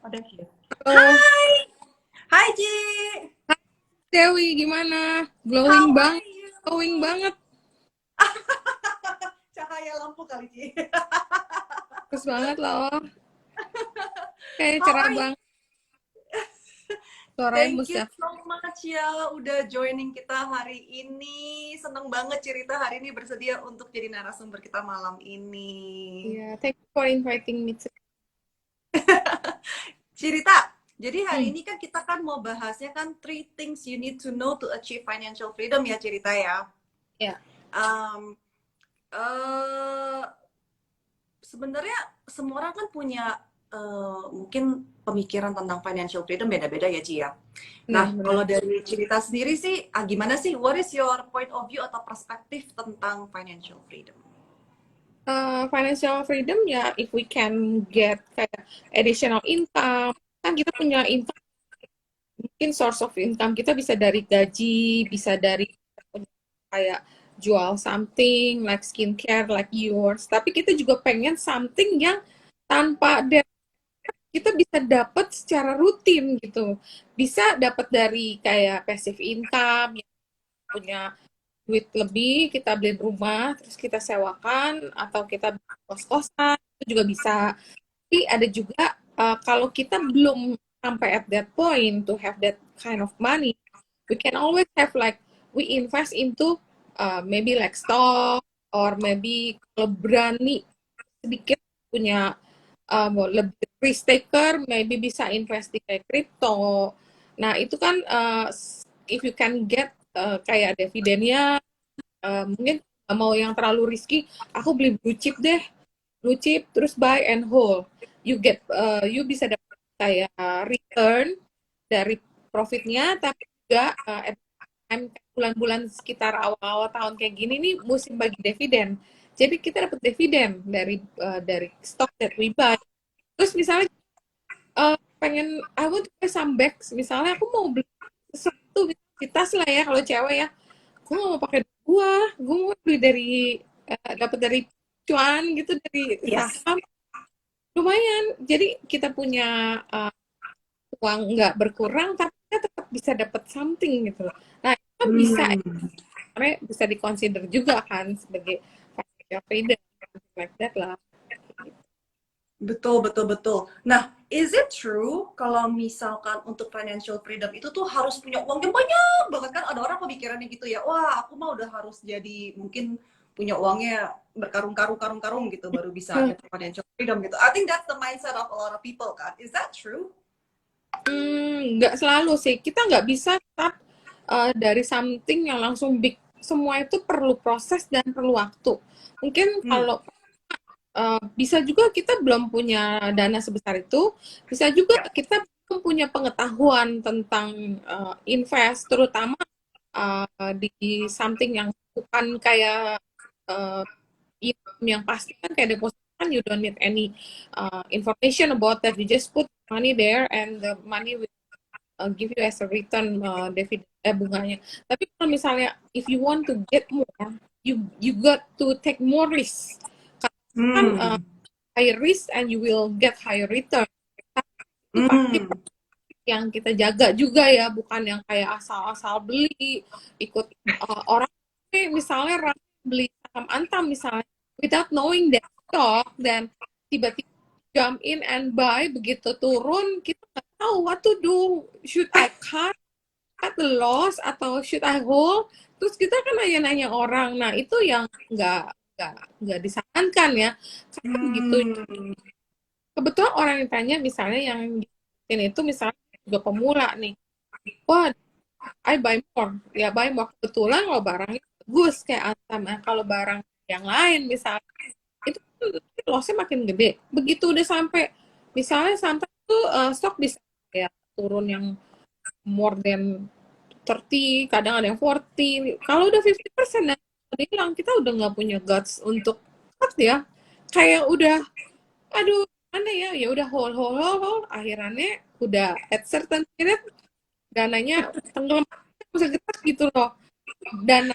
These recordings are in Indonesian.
Ada Ki. Halo, Hai Ji, Dewi, gimana? how are you? Glowing banget, Cahaya lampu kali Ji. bagus banget loh. Kayak How cerah are you? banget, suaranya Thank you musik. so much ya udah joining kita hari ini. Seneng banget cerita hari ini bersedia untuk jadi narasumber kita malam ini. Iya, thank you for inviting me to. Cerita. Jadi hari Hmm, ini kan kita kan mau bahasnya kan three things you need to know to achieve financial freedom ya cerita ya. ya, Um, eh Sebenarnya semua orang kan punya mungkin pemikiran tentang financial freedom beda-beda ya Ci ya. Nah, benar-benar. kalau dari cerita sendiri sih, gimana sih? What is your point of view atau perspektif tentang financial freedom? Financial freedom ya, if we can get kayak additional income, kan kita punya income, mungkin source of income kita bisa dari gaji, bisa dari kayak jual something like skincare like yours. Tapi kita juga pengen something yang tanpa kita bisa dapat secara rutin gitu. Bisa dapat dari kayak passive income, yang punya duit lebih, kita beli rumah, terus kita sewakan, atau kita kos-kosan, itu juga bisa. Tapi ada juga, kalau kita belum sampai at that point to have that kind of money, we can always have like, we invest into maybe like stock, or maybe kalau berani sedikit punya mau lebih risk taker, maybe bisa invest di kayak crypto. Nah, itu kan if you can get kayak dividennya, mungkin nggak mau yang terlalu risky, aku beli blue chip deh, blue chip terus buy and hold. You bisa dapat kayak return dari profitnya, tapi juga at the time bulan-bulan sekitar awal-awal tahun kayak gini nih musim bagi dividen. Jadi kita dapat dividen dari stock that we buy. Terus misalnya pengen I want to buy some bags, misalnya aku mau beli sesuatu di tas lah ya, kalau cewek ya, gue mau pakai gue mau beli dari dapat dari cuan gitu, dari Yes. saham, lumayan. Jadi kita punya uang nggak berkurang, tapi kita tetap bisa dapat something gitu loh. Nah, itu bisa Hmm, sebenarnya bisa dikonsider juga kan sebagai financial freedom, something like that lah. betul, betul, betul. Nah, is it true kalau misalkan untuk financial freedom itu tuh harus punya uang yang banyak banget kan? Ada orang pemikirannya gitu ya, wah aku mah udah harus jadi mungkin punya uangnya berkarung-karung gitu baru bisa Hmm, ada financial freedom gitu. I think that's the mindset of a lot of people kan. Is that true? nggak selalu sih. Kita nggak bisa start dari something yang langsung big. Semua itu perlu proses dan perlu waktu. Mungkin Hmm. kalau bisa juga kita belum punya dana sebesar itu, bisa juga Ya. kita belum punya pengetahuan tentang invest, terutama di something yang bukan kayak uh, income yang pasti kan, kayak deposit kan you don't need any information about that. You just put money there and the money will give you as a return dividen bunganya. Tapi kalau misalnya if you want to get more, you got to take more risk. Kan Hmm. high risk and you will get higher return. Itu pasti Hmm. yang kita jaga juga ya, bukan yang kayak asal-asal beli, ikut orang misalnya beli saham Antam misalnya, without knowing that stock, dan tiba-tiba jump in and buy, begitu turun kita nggak tahu what to do, should I cut the loss atau should I hold, terus kita kan nanya-nanya orang. Nah, itu yang nggak nggak disarankan ya, karena begitu Hmm. kebetulan orang yang tanya, misalnya yang ini itu misalnya juga pemula nih, wah I buy more, ya buy more, kebetulan kalau barangnya bagus kayak Antam. Nah, kalau barang yang lain misalnya itu kan lossnya makin gede, begitu udah sampai misalnya sampai tuh stok bisa kayak turun yang more than 30, kadang ada yang 40, kalau udah 50% dan hilang, kita udah nggak punya guts untuk cut ya, kayak udah aduh mana ya, ya udah hold, akhirannya udah at certain period dananya tenggelam, bisa gerak gitu loh. Dana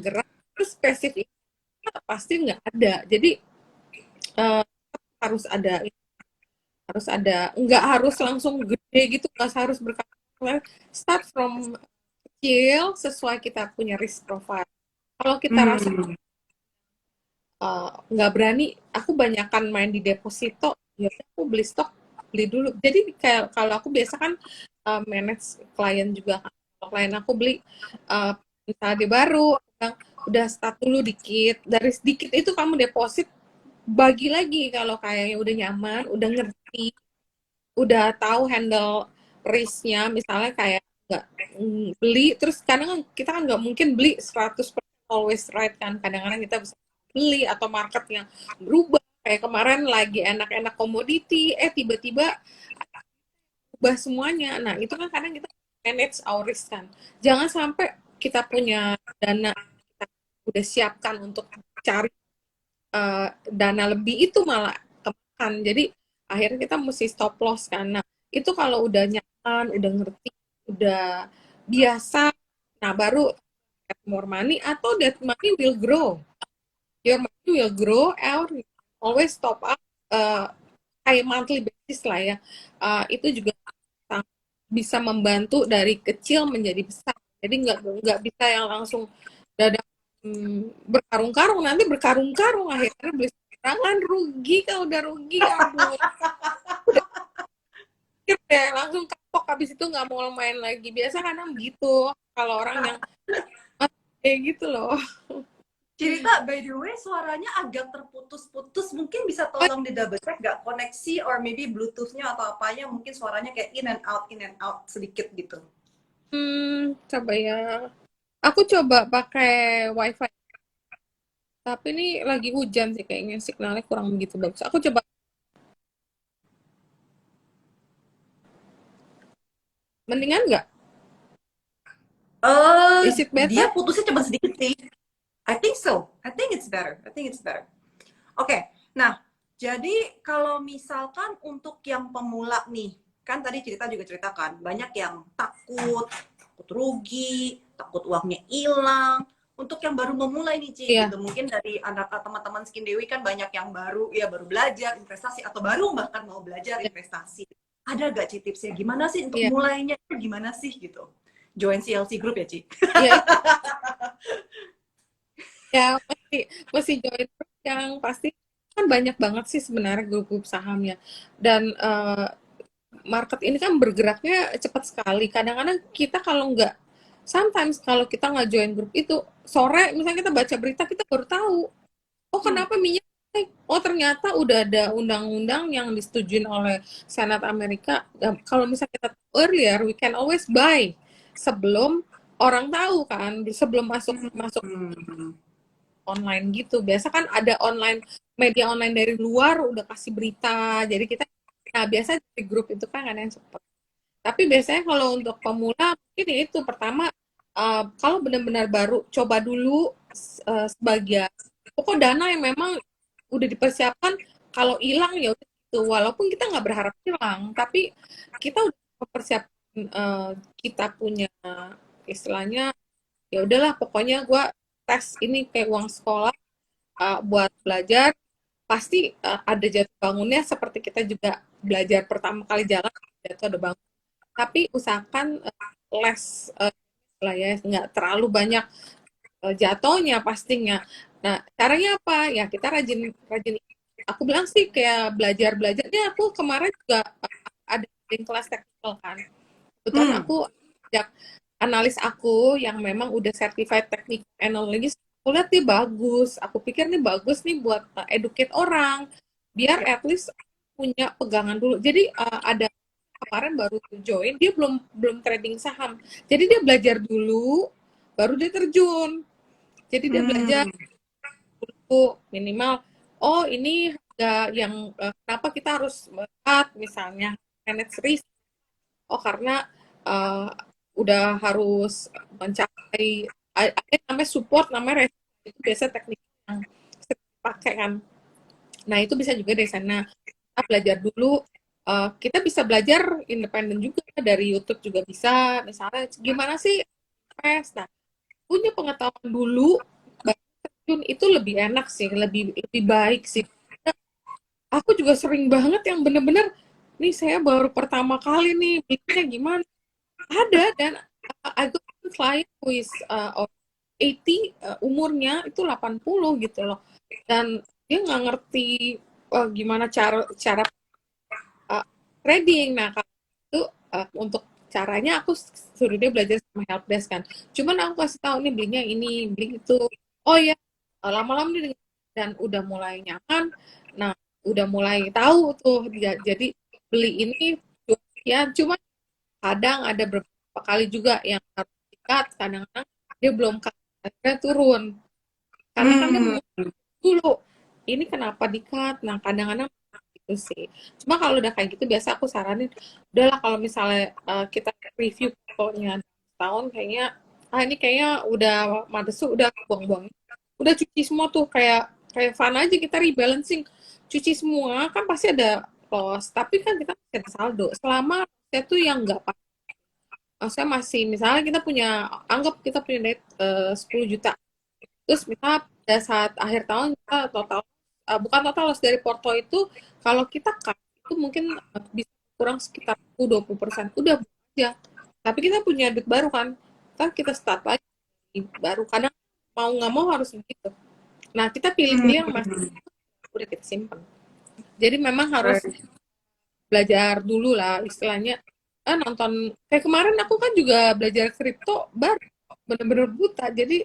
gerak terus spesifik pasti nggak ada, jadi eh, harus ada harus ada, nggak harus langsung gede gitu, nggak harus berkali-kali. Start from kecil sesuai kita punya risk profile. Kalau kita rasa Hmm. nggak berani, aku banyakan main di deposito, ya udah aku beli stok, beli dulu. Jadi kayak kalau aku biasa kan manage klien juga kan. Kalau klien aku beli misalnya dia baru, aku bilang, udah start dulu dikit. Dari sedikit itu kamu deposit, bagi lagi kalau kayaknya udah nyaman, udah ngerti, udah tahu handle risknya, misalnya kayak nggak beli terus kadang kan kita kan nggak mungkin beli 100% always right kan, kadang-kadang kita bisa beli atau marketnya berubah, kayak kemarin lagi enak-enak komoditi tiba-tiba ubah semuanya. Nah itu kan kadang kita manage our risk kan, jangan sampai kita punya dana, kita udah siapkan untuk cari dana lebih itu malah kemakan. Jadi akhirnya kita mesti stop loss kan. Nah, itu kalau udah nyaman, udah ngerti, udah biasa, nah baru get more money atau that money will grow. Your money will grow or always top up kayak monthly basis lah ya. Itu juga bisa membantu dari kecil menjadi besar. Jadi nggak bisa yang langsung dadak berkarung-karung, nanti berkarung-karung akhirnya beli serangan rugi, kalau udah rugi aduh udah pikir deh langsung kapok, habis itu nggak mau main lagi. Biasa kadang gitu kalau orang yang kayak gitu loh. Cerita, by the way, suaranya agak terputus-putus. Mungkin bisa tolong di double check nggak koneksi or maybe Bluetooth-nya atau apanya. Mungkin suaranya kayak in and out sedikit gitu. Coba ya, aku coba pakai wifi tapi ini lagi hujan sih kayaknya signalnya kurang begitu bagus. Aku coba, mendingan nggak? Is it better? Dia putusnya cuma sedikit sih. I think so. I think it's better. I think it's better. Oke, nah jadi kalau misalkan untuk yang pemula nih, kan tadi cerita juga ceritakan banyak yang takut, takut rugi, takut uangnya hilang. Untuk yang baru memulai nih Ci, Iya, gitu mungkin dari anak teman-teman Skin Dewi kan banyak yang baru ya baru belajar investasi atau baru bahkan mau belajar iya, investasi. Ada gak Ci tipsnya? Gimana sih untuk iya, mulainya? Gimana sih gitu? Join CLC Group ya Ci? iya, ya masih join terus, yang pasti kan banyak banget sih sebenarnya grup-grup sahamnya, dan market ini kan bergeraknya cepat sekali. Kadang-kadang kita kalau nggak, sometimes kalau kita nggak join grup itu, sore misalnya kita baca berita kita baru tahu, oh Hmm. kenapa minyak naik, oh ternyata udah ada undang-undang yang disetujui oleh Senat Amerika. Kalau misalnya kita tahu earlier, we can always buy sebelum orang tahu kan, sebelum masuk masuk Hmm. online gitu. Biasa kan ada online, media online dari luar udah kasih berita. Jadi kita, nah biasa di grup itu kan ada yang support. Tapi biasanya kalau untuk pemula mungkin ya itu pertama, kalau benar-benar baru coba dulu sebagian pokok dana yang memang udah dipersiapkan, kalau hilang ya udah gitu. Walaupun kita nggak berharap hilang, tapi kita udah mempersiapkan, kita punya istilahnya, ya udahlah pokoknya gue tes ini kayak uang sekolah, buat belajar, pasti ada jatuh bangunnya seperti kita juga belajar pertama kali jalan, jatuh ada bangun. Tapi usahakan les lah ya, nggak terlalu banyak jatuhnya pastinya. Nah, caranya apa? Ya kita rajin rajin. Aku bilang sih kayak belajarnya, aku kemarin juga ada kelas teknikal kan. Kebetulan Hmm. aku ajak analis aku yang memang udah certified technical analyst, aku lihat nih bagus. Aku pikir nih bagus nih buat educate orang, biar Ya. at least punya pegangan dulu. Jadi ada kemarin baru join, dia belum belum trading saham. Jadi dia belajar dulu, baru dia terjun. Jadi dia belajar Hmm. dulu minimal, oh ini harga yang kenapa kita harus melihat misalnya manage risk. Oh karena uh, udah harus mencapai, ada yang namanya support, namanya resistance, itu biasa teknik yang sering dipakai kan. Nah itu bisa juga dari sana kita belajar dulu. Kita bisa belajar independen juga dari YouTube juga bisa. Misalnya gimana sih invest. Nah punya pengetahuan dulu baru terjun, itu lebih enak sih, lebih lebih baik sih. Aku juga sering banget yang bener-bener nih saya baru pertama kali nih, belinya gimana? Ada, dan I got one client who is of 80, umurnya itu 80 gitu loh. Dan dia nggak ngerti gimana cara cara uh, trading. Nah, kalau itu untuk caranya aku suruh dia belajar sama helpdesk kan. Cuman aku kasih tahu nih belinya ini, beli itu. Oh ya, lama-lama dia dan udah mulai nyaman. Nah, udah mulai tahu tuh dia. Jadi beli ini ya, cuma kadang ada beberapa kali juga yang harus dikat, kadang-kadang dia belum cut, akhirnya turun. Karena kan dia Hmm. dulu, ini kenapa di-cut? Nah, kadang-kadang gitu sih. Cuma kalau udah kayak gitu, biasa aku saranin, udahlah kalau misalnya kita review fotonya tahun, kayaknya, ini kayaknya udah madesu, udah buang-buang. Udah cuci semua tuh, kayak kayak fun aja kita rebalancing. Cuci semua, kan pasti ada loss. Tapi kan kita masih ada saldo. Selama saya tuh yang nggak saya masih, misalnya kita punya, anggap kita punya duit 10 juta, terus misalnya pada saat akhir tahun kita total, bukan total loss dari porto itu, kalau kita cut itu mungkin bisa kurang sekitar 20%, udah aja. Tapi kita punya duit baru kan, kita start lagi baru, kadang mau nggak mau harus begitu. Nah, kita pilih-pilih yang masih Hmm. udah kita simpan. Jadi memang harus Right. belajar dulu lah istilahnya. Nonton kayak kemarin aku kan juga belajar kripto baru, bener-bener buta. Jadi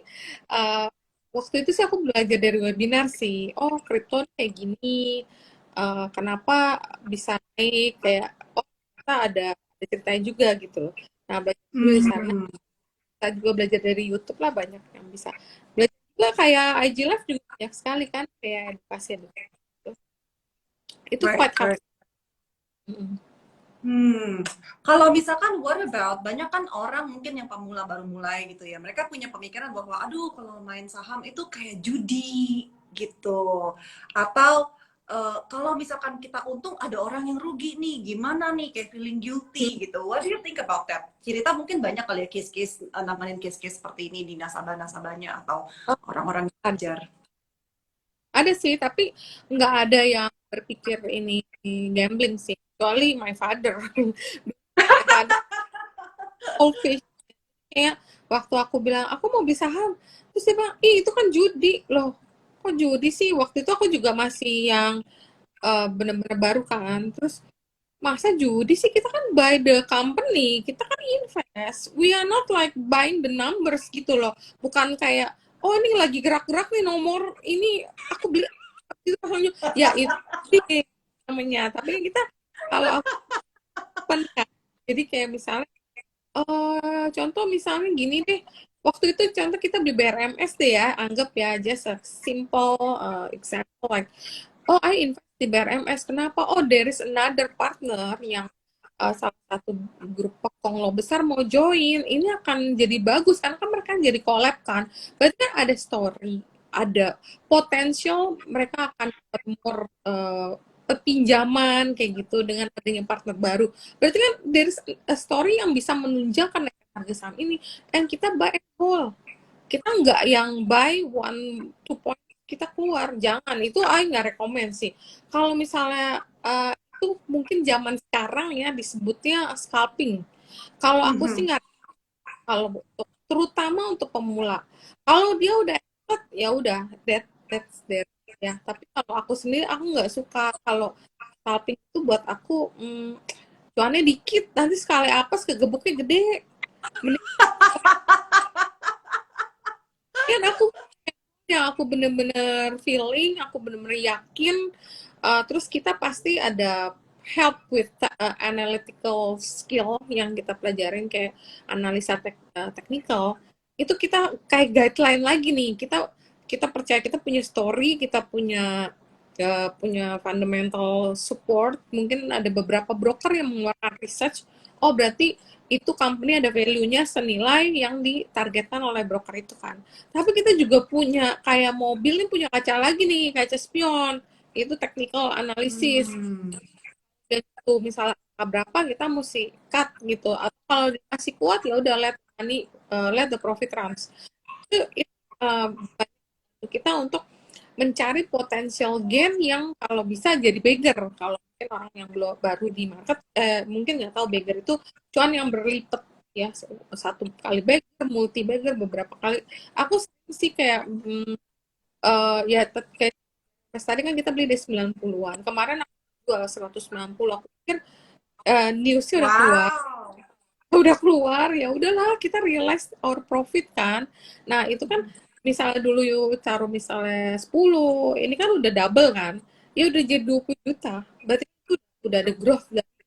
uh, waktu itu sih aku belajar dari webinar sih. Oh, kripto kayak gini, kenapa bisa naik, kayak oh kita ada ceritanya juga gitu loh. Nah, belajar dulu di sana. Hmm. Kita juga belajar dari YouTube lah, banyak yang bisa belajar juga, kayak IG Live juga banyak sekali kan, kayak edukasi gitu. Itu Right, quite right. helpful. Mm-mm. Kalau misalkan what about banyak kan orang mungkin yang pemula baru mulai gitu ya, mereka punya pemikiran bahwa aduh kalau main saham itu kayak judi gitu, atau kalau misalkan kita untung ada orang yang rugi nih, gimana nih kayak feeling guilty gitu. What do you think about that? Cerita mungkin banyak kali ya case-case, nanganin case-case seperti ini di nasabah-nasabahnya atau Oh, orang-orang yang ada. belajar. Ada sih, tapi nggak ada yang berpikir ini gambling sih. Kecuali my father. My father selfish. Kayak waktu aku bilang, aku mau beli saham. Terus dia bilang, ih itu kan judi. Loh, kok judi sih? Waktu itu aku juga masih yang bener-bener baru kan. Terus, masa judi sih? Kita kan buy the company. Kita kan invest. We are not like buying the numbers gitu loh. Bukan kayak, oh ini lagi gerak-gerak nih nomor ini, aku beli itu langsung, ya itu sih namanya. Tapi kan kita, kalau aku kan, jadi kayak misalnya contoh misalnya gini deh, waktu itu contoh kita beli BRMS deh ya, anggap ya just a simple example like, oh I invest di BRMS, kenapa? Oh there is another partner yang salah satu grup pekonglo besar mau join, ini akan jadi bagus karena kan mereka jadi collab kan, berarti kan ada story, ada potensial mereka akan dapat more pinjaman kayak gitu dengan adanya partner baru. Berarti kan dari a story yang bisa menunjangkan harga saham ini, dan kita buy and hold. Kita nggak yang buy one two point kita keluar, jangan, itu I nggak rekomend sih. Kalau misalnya itu mungkin zaman sekarang ya disebutnya scalping. Kalau aku sih Mhm. nggak, kalau terutama untuk pemula. Kalau dia udah expert ya udah, that's that ya. Tapi kalau aku sendiri aku nggak suka kalau scalping itu, buat aku cuannya dikit, nanti sekali apes kegebuknya gede. Mending kan aku, yang aku bener-bener feeling, aku bener-bener yakin, terus kita pasti ada help with analytical skill yang kita pelajarin, kayak analisa technical, itu kita kayak guideline lagi nih, kita kita percaya kita punya story, kita punya punya fundamental support, mungkin ada beberapa broker yang mengeluarkan research, oh berarti itu company ada value-nya senilai yang ditargetkan oleh broker itu kan. Tapi kita juga punya kayak mobil nih, punya kaca lagi nih, kaca spion. Itu technical analysis. Hmm. Dan itu misalnya angka berapa kita mesti cut gitu. Atau kalau masih kuat ya udah let money, let the profit runs. Itu bantu kita untuk mencari potensial gain yang kalau bisa jadi beggar. Kalau mungkin orang yang belum baru di market, mungkin nggak tahu beggar itu cuan yang berlipat ya, satu kali beggar, multi beggar, beberapa kali. Aku sih kayak ya kayak tadi kan kita beli di 90-an. Kemarin aku jual 190. Aku pikir newsnya Wow. udah keluar ya udahlah kita realize our profit kan. Nah itu kan misalnya dulu yuk taruh misalnya 10, ini kan udah double kan, ya udah jadi 20 juta, berarti itu udah ada growth dari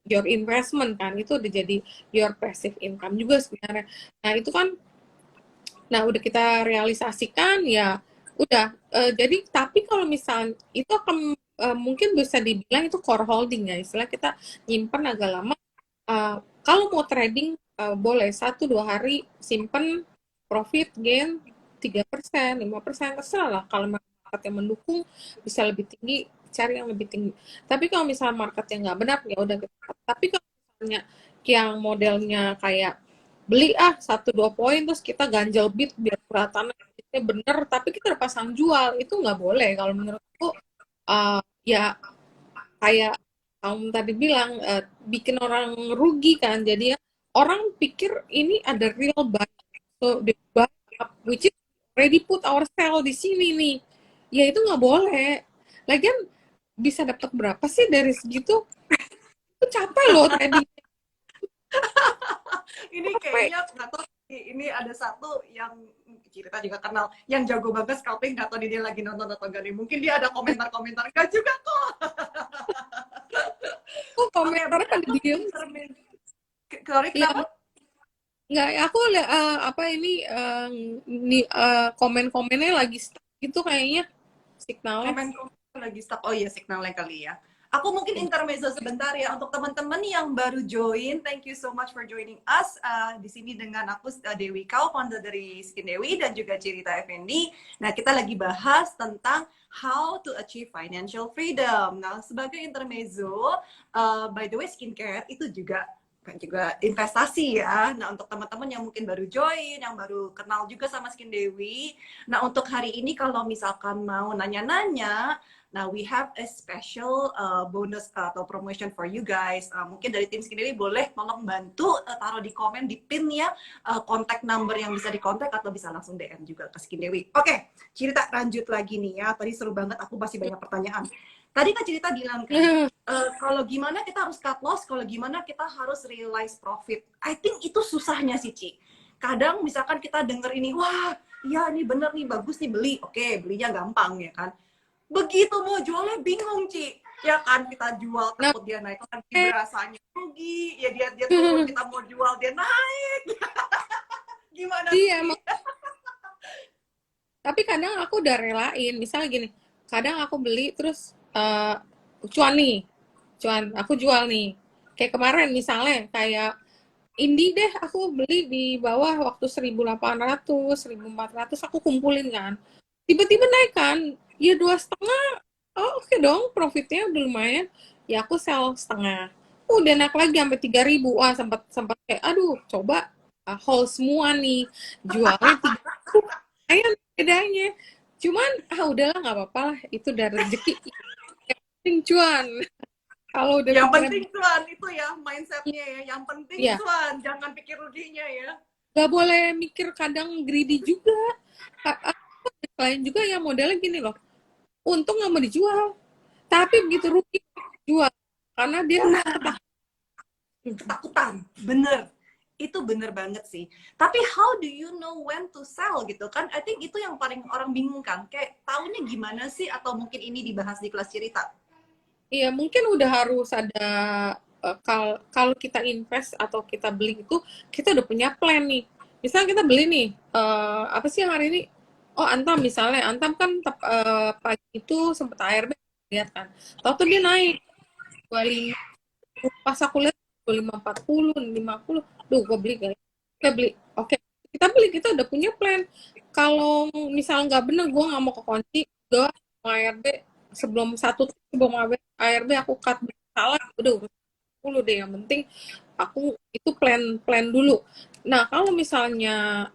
your investment kan, itu udah jadi your passive income juga sebenarnya. Nah itu kan, nah udah kita realisasikan ya udah. Jadi tapi kalau misalnya itu akan mungkin bisa dibilang itu core holding ya, istilah kita nyimpen agak lama. Kalau mau trading boleh 1-2 hari simpen, profit gain 3%, 5%, terserah lah. Kalau market yang mendukung bisa lebih tinggi, cari yang lebih tinggi. Tapi kalau misalnya market yang nggak benar ya udah kita. Tapi kalau misalnya yang modelnya kayak beli 1-2 poin terus kita ganjel bid biar kelihatannya bener, tapi kita udah pasang jual, itu nggak boleh kalau menurutku. Ya kayak kamu tadi bilang bikin orang rugi kan, jadi ya orang pikir ini ada real buy, so they buy up, which is already put our sell di sini nih, ya itu nggak boleh. Lagian bisa dapat berapa sih dari segitu, itu capek loh trading, Ini capek. kayaknya nggak tahu ini ada satu yang kita juga kenal yang jago banget scalping, nggak tahu dia lagi nonton atau enggak nih, mungkin dia ada komentar-komentar enggak juga kok. Oh Oke, komentarnya mungkin pada aku diem. intermezzo. Sorry, Ya kenapa? nggak, aku lihat apa ini komen-komennya lagi stuck gitu kayaknya signalnya. Komen-komen lagi stuck. Oh iya, signalnya kali ya. Aku mungkin intermezzo sebentar ya untuk teman-teman yang baru join. Thank you so much for joining us. Di sini dengan aku Dewi Kau, founder dari Skin Dewi dan juga Cirita Effendi. Nah, kita lagi bahas tentang how to achieve financial freedom. Nah, sebagai intermezzo, by the way, skincare itu juga kan juga investasi ya. Nah, untuk teman-teman yang mungkin baru join, yang baru kenal juga sama Skin Dewi, nah, untuk hari ini kalau misalkan mau nanya-nanya, nah we have a special bonus atau promotion for you guys. Mungkin dari tim Skin Dewi boleh tolong bantu taruh di komen, di pin ya, kontak number yang bisa dikontak atau bisa langsung DM juga ke Skin Dewi. Oke, cerita lanjut lagi nih ya. Tadi seru banget, aku masih banyak pertanyaan. Tadi kan cerita bilang kan, kalau gimana kita harus cut loss, kalau gimana kita harus realize profit. I think itu susahnya sih, Ci. Kadang misalkan kita denger ini, wah, iya nih bener nih, bagus nih beli. Oke, belinya gampang ya kan. Begitu mau jualnya bingung, Ci. Ya kan, kita jual Nah, takut dia naik lagi, berasanya rugi. Ya dia turun, kita mau jual dia naik. Gimana tuh, iya, Ci? tapi kadang aku udah relain, misalnya gini, kadang aku beli terus cuan nih, cuan, aku jual nih. Kayak kemarin misalnya, kayak Indi deh, aku beli di bawah waktu 1.800, 1.400 aku kumpulin kan. Tiba-tiba naik kan, ya 2,5, oh oke dong, profitnya udah lumayan. Ya aku sell setengah. Udah naik lagi sampai 3.000, wah sempat sempat kayak, aduh coba hold semua nih, jualnya 3.000, lumayan bedanya. Cuman udahlah nggak apa-apa lah, itu udah rezeki. Yang penting cuan. Kalau udah Yang pikiran, penting cuan itu ya, mindsetnya ya. Yang penting ya cuan, jangan pikir ruginya ya. nggak boleh mikir kadang greedy juga. Lain juga yang modelnya gini loh, untung nggak mau dijual, tapi begitu rugi jual karena dia Nah, ketakutan. Bener. Itu bener banget sih. Tapi how do you know when to sell gitu kan? I think itu yang paling orang bingung kan. Kayak taunya gimana sih? Atau mungkin ini dibahas di kelas cerita? iya mungkin udah harus ada kalau kita invest atau kita beli itu kita udah punya plan nih. Misalnya kita beli nih apa sih yang hari ini, oh Antam, misalnya Antam kan pagi itu sempet ARB, lihat kan, tahu tuh dia naik 25, pas aku lihat 25.40, 50, duh gue beli kali, kita beli, oke, kita beli, kita udah punya plan. Kalau misal nggak bener, gue nggak mau ke kunci, gue ARB sebelum ARB aku cut, salah udah urus dulu deh, yang penting aku itu plan plan dulu. Nah kalau misalnya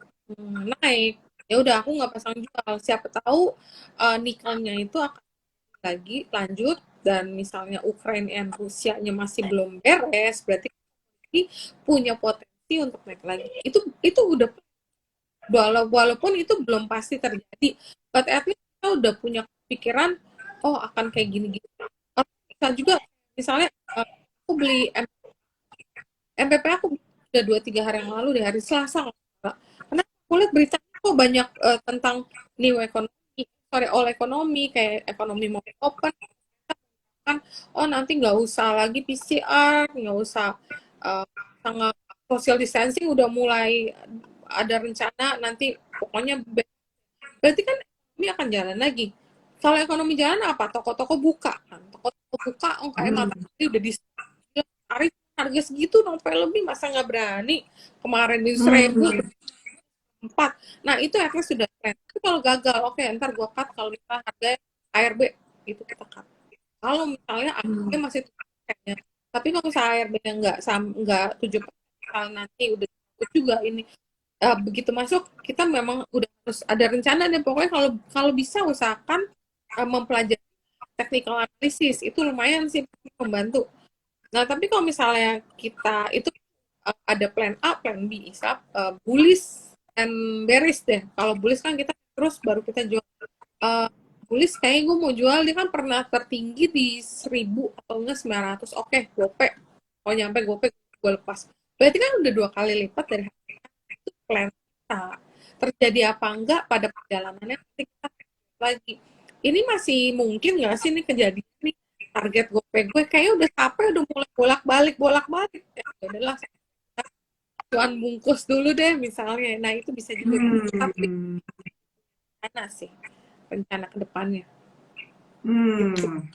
naik ya udah aku nggak pasang jual. Siapa tahu nikelnya itu akan lagi lanjut, dan misalnya Ukraina dan Rusianya masih belum beres, berarti punya potensi untuk naik lagi. Itu udah, walaupun itu belum pasti terjadi, but at least kita udah punya pikiran, oh akan kayak gini-gini. Atau bisa juga misalnya aku beli MPP, aku udah 2-3 hari yang lalu, di hari Selasa, karena aku lihat berita kok banyak tentang new economy, sorry, all economy, kayak ekonomi mau open kan. Oh nanti nggak usah lagi PCR, nggak usah sangat social distancing, udah mulai ada rencana nanti, pokoknya berarti kan ekonomi akan jalan lagi. Kalau ekonomi jalan apa? Toko-toko buka kan, toko-toko buka, oh kayak matahari udah di tarik harga segitu dong, lebih masa nggak berani, kemarin di 1.000 Hmm. empat. Nah itu at least sudah trend. Tapi kalau gagal, oke, ntar gue cut. Kalau misalnya harga ARB itu kita cut. Kalau misalnya ARB Hmm. masih kayaknya, tapi kalau misalnya ARB-nya nggak 7%, nanti udah takut juga ini. Begitu masuk kita memang udah harus ada rencana deh, pokoknya kalau kalau bisa usahakan mempelajari technical analysis, itu lumayan sih membantu. Nah tapi kalau misalnya kita itu ada plan A, plan B, bisa bullish and bearish deh. Kalau bullish kan kita terus baru kita jual. Uh, Bullish kayaknya gue mau jual, dia kan pernah tertinggi di 1.000 atau enggak 900. Oke, gope. Kalau nyampe gope, gue lepas. Berarti kan udah 2 kali lipat dari itu plan kita. Terjadi apa enggak pada perjalanannya, nanti kita lagi. Ini masih mungkin nggak sih ini kejadian nih, target gope gue kayaknya udah capek, udah mulai bolak-balik. Ya udahlah, cuan bungkus dulu deh misalnya. Nah itu bisa juga. Tapi Hmm. mana sih rencana ke depannya? Gitu. Hmm.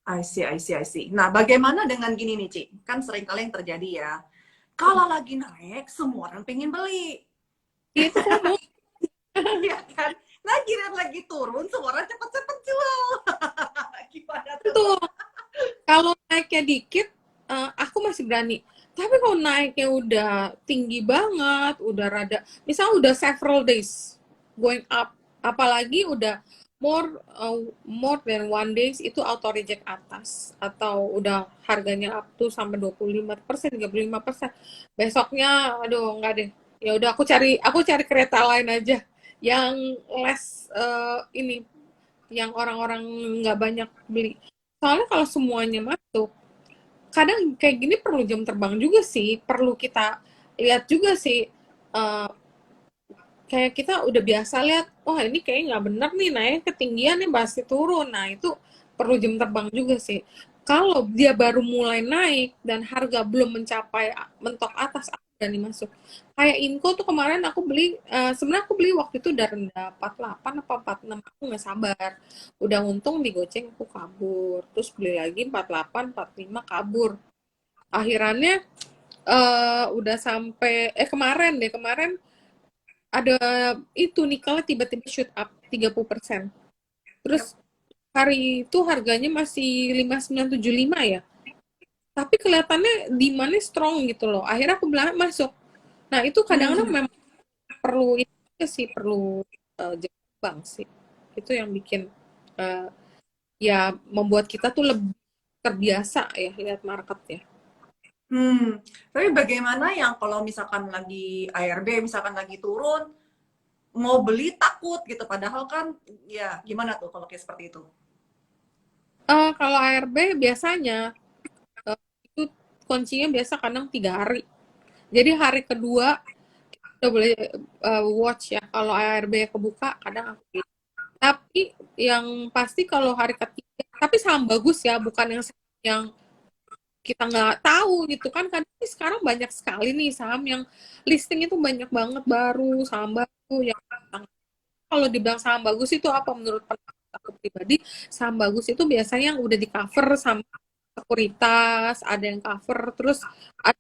I see, I see, I see. Nah, bagaimana dengan gini nih, Ci? Kan sering kali yang terjadi ya. Kalau lagi naik, semua orang pengen beli. Itu FOMO. Iya kan? Nah, giliran lagi turun, semua orang cepet-cepet jual. Gimana tuh? Betul. Kalau naiknya dikit, aku masih berani. Tapi kalau naiknya udah tinggi banget, udah rada, misalnya udah several days going up, apalagi udah more than 1 days, itu auto reject atas, atau udah harganya up tuh sampai 25%, 35%. Besoknya, aduh enggak deh. Ya udah aku cari kereta lain aja yang less ini, yang orang-orang nggak banyak beli. Soalnya kalau semuanya masuk, kadang kayak gini perlu jam terbang juga sih, perlu kita lihat juga sih. eh, Kayak kita udah biasa lihat, wah ini kayaknya nggak bener nih, naik ketinggian nih pasti turun. Nah itu perlu jam terbang juga sih. Kalau dia baru mulai naik dan harga belum mencapai mentok atas, aku berani masuk. Kayak Inco tuh kemarin aku beli, sebenarnya aku beli waktu itu udah rendah 48 apa 46, aku nggak sabar. Udah untung digoceng, aku kabur. Terus beli lagi 48, 45, kabur. Akhirannya udah sampai kemarin ada itu nikelnya tiba-tiba shoot up 30%. Yep. Terus hari itu harganya masih 5.975 ya. Tapi kelihatannya demandnya strong gitu loh. Akhirnya aku bilang masuk. Nah, itu kadang-kadang Hmm. memang perlu itu sih, perlu jam sih. Itu yang bikin uh, ya membuat kita tuh lebih terbiasa ya lihat market ya. Hmm. Tapi bagaimana yang kalau misalkan lagi ARB, misalkan lagi turun, mau beli takut gitu. Padahal kan, ya gimana tuh kalau kayak seperti itu? Kalau ARB biasanya uh, itu kuncinya biasa kadang 3 hari. Jadi hari kedua udah boleh watch ya, kalau ARB kebuka kadang aku beli. Tapi yang pasti kalau hari ketiga, tapi saham bagus ya, bukan yang kita nggak tahu gitu kan. Kadang sekarang banyak sekali nih saham yang listing itu banyak banget, baru saham baru yang, kalau dibilang saham bagus itu apa, menurut pendapat aku pribadi, saham bagus itu biasanya yang udah di cover sama sekuritas, ada yang cover, terus ada,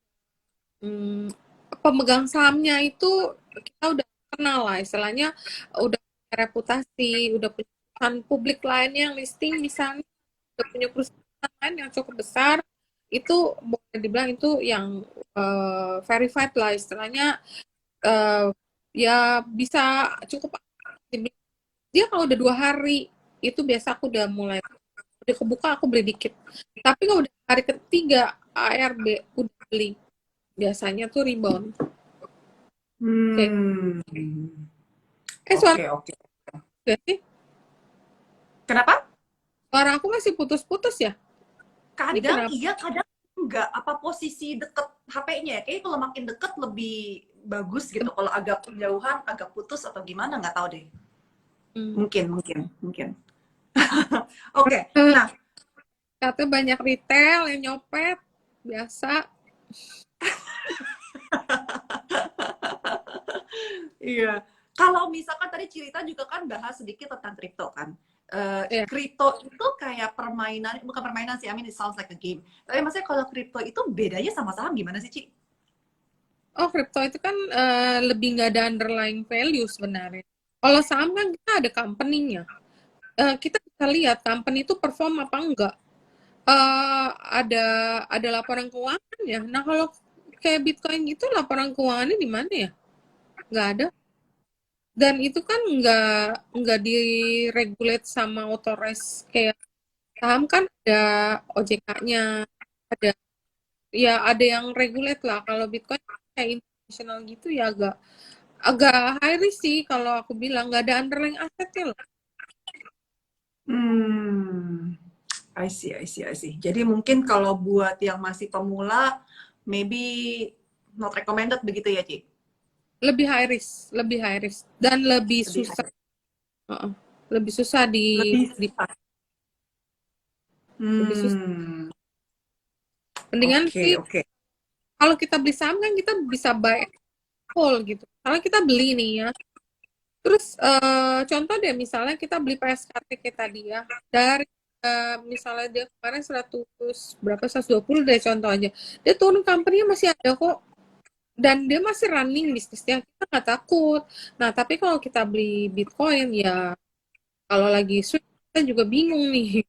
hmm, pemegang sahamnya itu kita udah kenal lah istilahnya, udah punya reputasi, udah punya perusahaan publik lainnya yang listing misalnya, udah punya perusahaan lain yang cukup besar, itu boleh dibilang itu yang verified lah istilahnya, uh, ya bisa cukup dia kalau udah 2 hari itu biasa aku udah mulai udah kebuka aku beli dikit. Tapi kalau udah hari ketiga ARB udah beli biasanya tuh rebound. Kayak suara Oke, oke. gak sih? Kenapa? Suara aku masih putus-putus ya? Ini Kadang kenapa? iya, kadang enggak. Apa posisi deket HP-nya ya? Kayaknya kalau makin deket lebih bagus gitu. Kalau agak jauhan, agak putus atau gimana, nggak tahu deh. Hmm. Mungkin. Oke, Eh, nah, Katanya banyak retail yang nyopet biasa. iya. Kalau misalkan tadi cerita juga kan bahas sedikit tentang kripto kan. Ya. Kripto itu kayak permainan, bukan permainan sih, I mean it sounds like a game. Tapi maksudnya kalau kripto itu bedanya sama saham gimana sih, Ci? Oh, kripto itu kan lebih nggak ada underlying value sebenarnya. Kalau saham kan kita ada company-nya. Kita bisa lihat company itu perform apa enggak. Eh, ada ada laporan keuangan ya. Nah, kalau kayak Bitcoin gitu laporan keuangannya di mana ya? Nggak ada. Dan itu kan nggak diregulate sama otoritas kayak saham kan ada OJK-nya, ada ya ada yang regulate lah. Kalau Bitcoin kayak internasional gitu ya agak agak high risk sih kalau aku bilang nggak ada underlying asetnya lah. Hmm, I see. Jadi mungkin kalau buat yang masih pemula, maybe not recommended begitu ya, Ci? Lebih high risk dan lebih Lebih susah, uh-uh. Lebih susah lebih di susah. lebih susah. Hmm, Mendingan oke, sih oke. kalau kita beli saham kan kita bisa buy whole gitu. Kalau kita beli nih ya, terus contoh deh misalnya kita beli PSKT kita tadi ya dari misalnya dia kemarin 100 berapa 120 deh contoh aja. Dia turun company-nya masih ada kok dan dia masih running bisnisnya kita nggak takut. Nah tapi kalau kita beli Bitcoin ya kalau lagi swing kita juga bingung nih.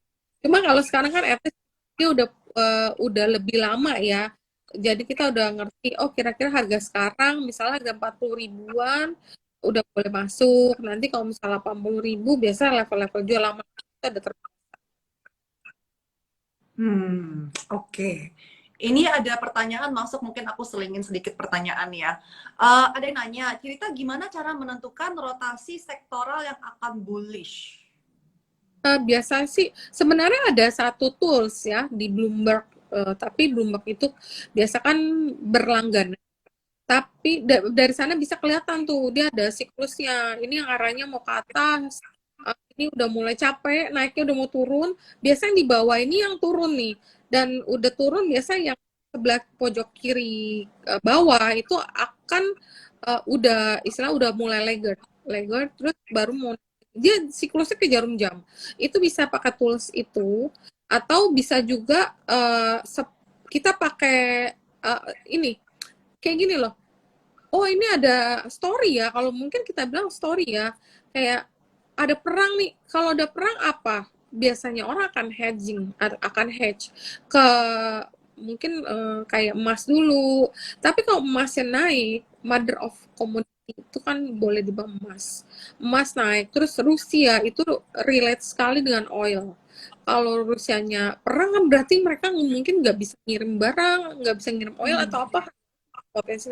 Cuma kalau sekarang kan at least dia udah lebih lama ya. Jadi kita udah ngerti, oh kira-kira harga sekarang misalnya harga 40 ribuan udah boleh masuk. Nanti kalau misalnya 80 ribu biasa level-level jual lama kita udah Oke. Ini ada pertanyaan masuk, mungkin aku selingin sedikit pertanyaan ya. Ada yang nanya, cerita gimana cara menentukan rotasi sektoral yang akan bullish? biasa sih sebenarnya ada satu tools ya di Bloomberg, tapi Bloomberg itu biasa kan berlangganan. Tapi dari sana bisa kelihatan tuh dia ada siklusnya. Ini yang arahnya mau ke atas, ini udah mulai capek, naiknya udah mau turun. Biasanya di bawah ini yang turun nih. Dan udah turun biasa yang sebelah pojok kiri bawah itu akan udah istilah udah mulai laggard. Laggard terus baru mau dia siklusnya ke jarum jam. Itu bisa pakai tools itu atau bisa juga kita pakai ini kayak gini loh. Oh, ini ada story ya. Kalau mungkin kita bilang story ya. Kayak ada perang nih. Kalau ada perang apa? Biasanya orang akan hedging, akan hedge ke mungkin kayak emas dulu. Tapi kalau emasnya naik, mother of commodity itu kan boleh di bawah emas. Emas naik, terus Rusia itu relate sekali dengan oil. Kalau Rusianya perang kan berarti mereka mungkin nggak bisa ngirim barang, nggak bisa ngirim oil atau apa potensi.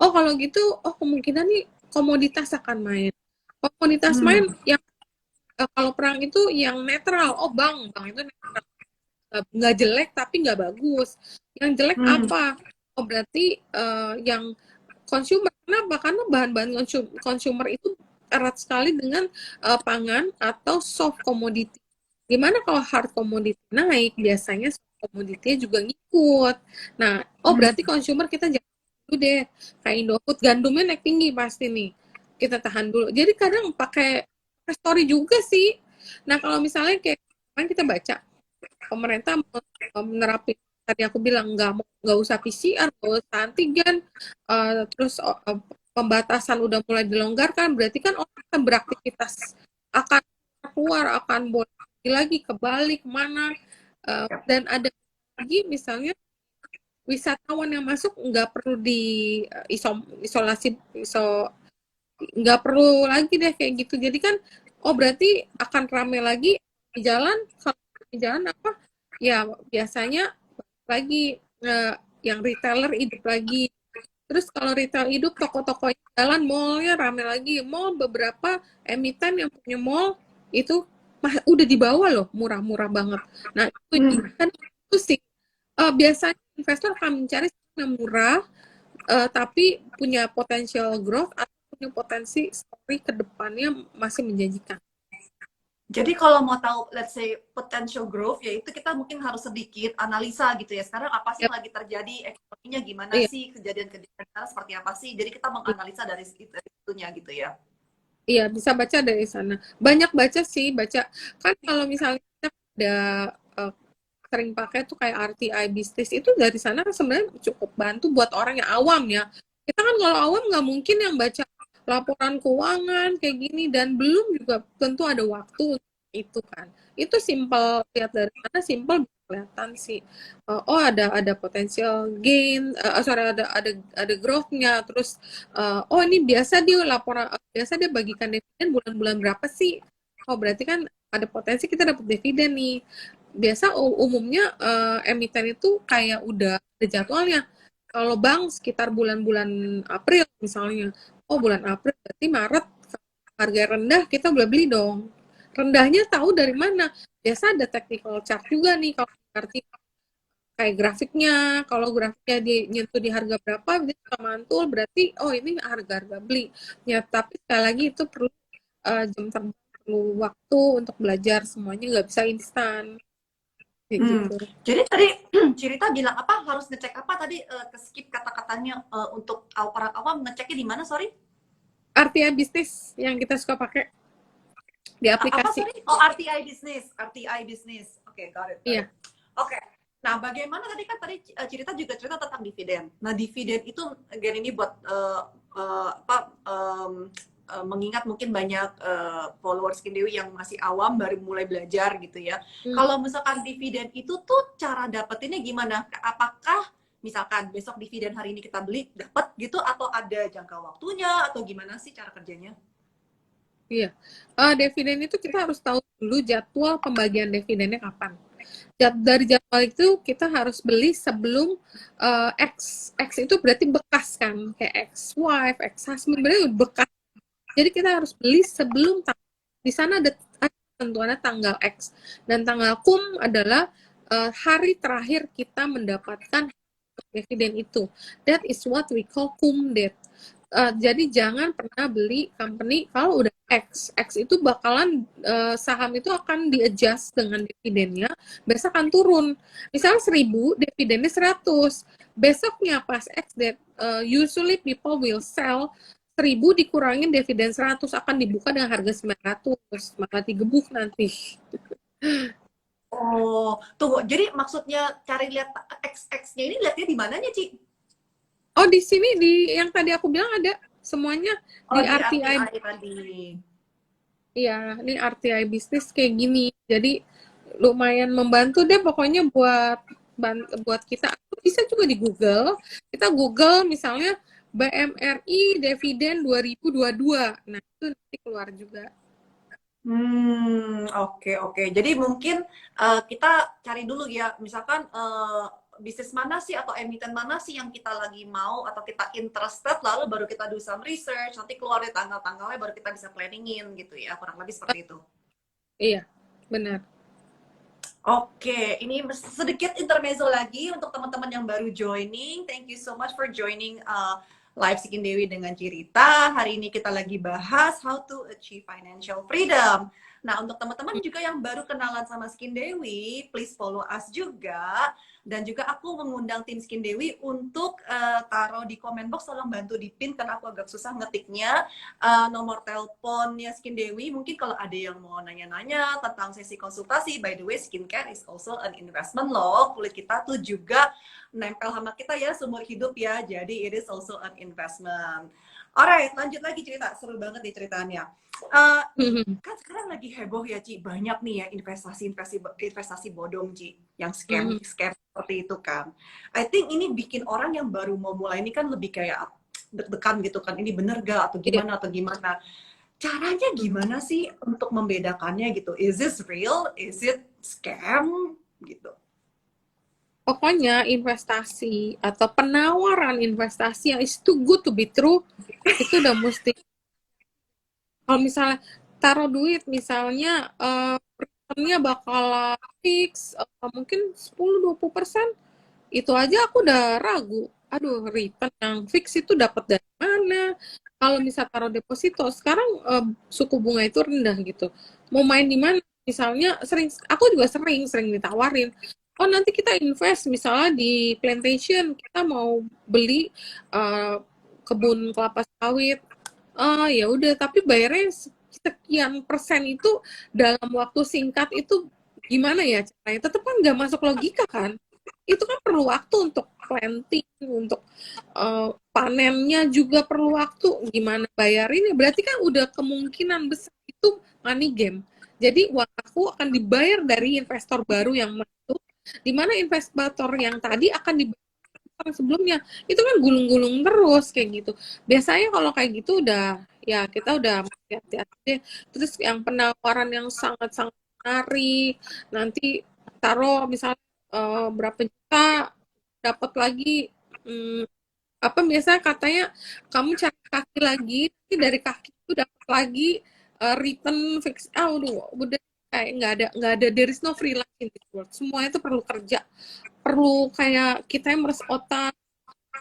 Oh kalau gitu, oh kemungkinan nih komoditas akan main. Komoditas Hmm. main yang kalau perang itu yang netral. Oh bang itu netral. Nggak jelek tapi nggak bagus. Yang jelek Hmm. apa? Oh berarti yang consumer. Kenapa? Karena bahan-bahan consumer itu erat sekali dengan pangan atau soft commodity. Gimana kalau hard commodity naik, biasanya soft commodity juga ngikut. Nah, oh Hmm. berarti consumer kita jangan dulu deh. Kayak Indofood, gandumnya naik tinggi pasti nih. Kita tahan dulu. Jadi kadang pakai story juga sih. Nah, kalau misalnya kayak kan kita baca, pemerintah menerapkan tadi aku bilang nggak usah PCR, nggak usah antigen, terus pembatasan udah mulai dilonggarkan, berarti kan orang akan beraktivitas, akan keluar, akan boleh lagi ke Bali kemana, dan ada lagi misalnya wisatawan yang masuk nggak perlu di isolasi nggak perlu lagi deh kayak gitu. Jadi kan, oh berarti akan rame lagi di jalan. Kalau di jalan apa? Ya biasanya lagi yang retailer hidup lagi. Terus kalau retail hidup, toko-toko jalan, mallnya rame lagi. Mall beberapa emiten yang punya mall itu udah di bawah loh, murah-murah banget. Nah itu Hmm. kan itu sih biasanya investor akan mencari yang murah tapi punya potensial growth atau punya potensi story ke depannya masih menjanjikan. Jadi kalau mau tahu, let's say, potential growth, yaitu kita mungkin harus sedikit analisa gitu ya. Sekarang apa sih Yap, yang lagi terjadi, ekonominya gimana iya, sih, kejadian-kejadian sekarang seperti apa sih. Jadi kita menganalisa dari itunya gitu ya. iya bisa baca dari sana. Banyak baca sih, baca kan kalau misalnya kita ada eh, sering pakai tuh kayak RTI bisnis itu dari sana kan sebenarnya cukup bantu buat orang yang awam ya. Kita kan kalau awam nggak mungkin yang baca laporan keuangan kayak gini dan belum juga tentu ada waktu untuk itu kan. Itu simpel lihat dari sana simpel kelihatan sih. Oh ada potensial gain, sorry ada growth-nya terus oh ini biasa dia laporan biasa dia bagikan dividen bulan-bulan berapa sih? Oh berarti kan ada potensi kita dapat dividen nih biasa umumnya emiten itu kayak udah ada jadwalnya. Kalau bank sekitar bulan-bulan April misalnya, oh bulan April berarti Maret harga rendah kita boleh beli dong. Rendahnya tahu dari mana? Biasa ada technical chart juga nih kalau arti kayak grafiknya. Kalau grafiknya di nyentuh di harga berapa, dia suka mantul berarti oh ini harga-harga beli. Ya tapi sekali lagi itu perlu jam terbang, perlu waktu untuk belajar semuanya nggak bisa instan kayak Hmm. gitu. Jadi tadi cerita bilang apa, harus ngecek apa tadi, ke skip kata-katanya, untuk orang awam ngeceknya di mana, sorry? RTI bisnis yang kita suka pakai di Apa, aplikasi. sorry? Oh, RTI Business, RTI Business. Oke, got it, got Iya. it. Oke. Nah, bagaimana tadi kan cerita juga cerita tentang dividen. Nah, dividen itu again ini buat apa, mengingat mungkin banyak followers Skin Dewi yang masih awam baru mulai belajar gitu ya. Hmm, Kalau misalkan dividen itu tuh cara dapetinnya gimana? Apakah misalkan besok dividen hari ini kita beli dapat gitu, atau ada jangka waktunya, atau gimana sih cara kerjanya? iya. Dividen itu kita harus tahu dulu jadwal pembagian dividennya kapan. Dari jadwal itu kita harus beli sebelum X. X itu berarti bekas kan, kayak ex wife, ex husband, berarti bekas. Jadi kita harus beli sebelum di sana ada tentuannya tanggal X dan tanggal kum adalah hari terakhir kita mendapatkan dividen itu. That is what we call cum date. Jadi jangan pernah beli company kalau udah X. X itu bakalan saham itu akan di-adjust dengan dividennya, besok akan turun. Misalnya 1.000, dividennya 100. Besoknya pas X date, usually people will sell 1.000 dikurangin dividen 100 akan dibuka dengan harga 900, malah digebuk nanti. Oh, tunggu. Jadi maksudnya cari lihat XX-nya ini lihatnya di mananya, Ci? Oh, di sini di yang tadi aku bilang ada semuanya Oh, di di RTI. RTI tadi. Iya, ini RTI bisnis kayak gini. Jadi lumayan membantu deh pokoknya buat kita. Bisa juga di Google. Kita Google misalnya BMRI dividen 2022. Nah, itu nanti keluar juga. Oke, oke. Jadi mungkin kita cari dulu ya, misalkan bisnis mana sih atau emiten mana sih yang kita lagi mau atau kita interested, lalu baru kita do some research, nanti keluar di tanggal-tanggalnya baru kita bisa planningin gitu ya, kurang lebih seperti itu. Iya, benar. Oke, ini sedikit intermezzo lagi untuk teman-teman yang baru joining. Thank you so much for joining Live Skin Dewi dengan cerita. Hari ini kita lagi bahas how to achieve financial freedom. Nah, untuk teman-teman juga yang baru kenalan sama Skin Dewi, please follow us juga. Dan juga aku mengundang tim Skin Dewi untuk taruh di comment box, tolong bantu di pin karena aku agak susah ngetiknya. Nomor teleponnya Skin Dewi. Mungkin kalau ada yang mau nanya-nanya tentang sesi konsultasi, by the way, skincare is also an investment loh. Kulit kita tuh juga nempel sama kita ya seumur hidup ya. Jadi it is also an investment. Alright, lanjut lagi cerita. Seru banget nih ceritanya. Nih, kan sekarang lagi heboh ya, Ci. Banyak nih ya investasi bodong, Ci. Yang scam seperti itu kan. I think ini bikin orang yang baru mau mulai ini kan lebih kayak deg-degan gitu kan, ini bener gak atau Iya. gimana. Caranya gimana sih untuk membedakannya gitu? Is this real? Is it scam? Gitu. Pokoknya investasi atau penawaran investasi yang is too good to be true itu udah mesti, kalau misalnya taruh duit misalnya returnnya bakal fix mungkin 10-20%, itu aja aku udah ragu. Aduh, return yang fix itu dapat dari mana? Kalau misal taruh deposito, sekarang suku bunga itu rendah gitu. Mau main di mana? Misalnya aku juga sering ditawarin. Oh nanti kita invest misalnya di plantation, kita mau beli uh, kebun kelapa sawit. Ya udah, tapi bayarnya sekian persen itu dalam waktu singkat itu gimana ya caranya? Tetap kan nggak masuk logika kan? Itu kan perlu waktu untuk planting, untuk panennya juga perlu waktu. Gimana bayarinnya? Berarti kan udah kemungkinan besar itu money game. Jadi uang aku akan dibayar dari investor baru yang masuk, di mana investor yang tadi akan dibayar sebelumnya. Itu kan gulung-gulung terus kayak gitu. Biasanya kalau kayak gitu udah, ya kita udah hati-hati. Terus yang penawaran yang sangat-sangat menarik, nanti taruh misalnya berapa juta dapat lagi, hmm, apa biasanya katanya kamu cari kaki lagi, nanti dari kaki itu dapat lagi return fix. Udah kayak nggak ada, there is no free lunch in this world. Semuanya itu perlu kerja, perlu kayak kita yang meres otak,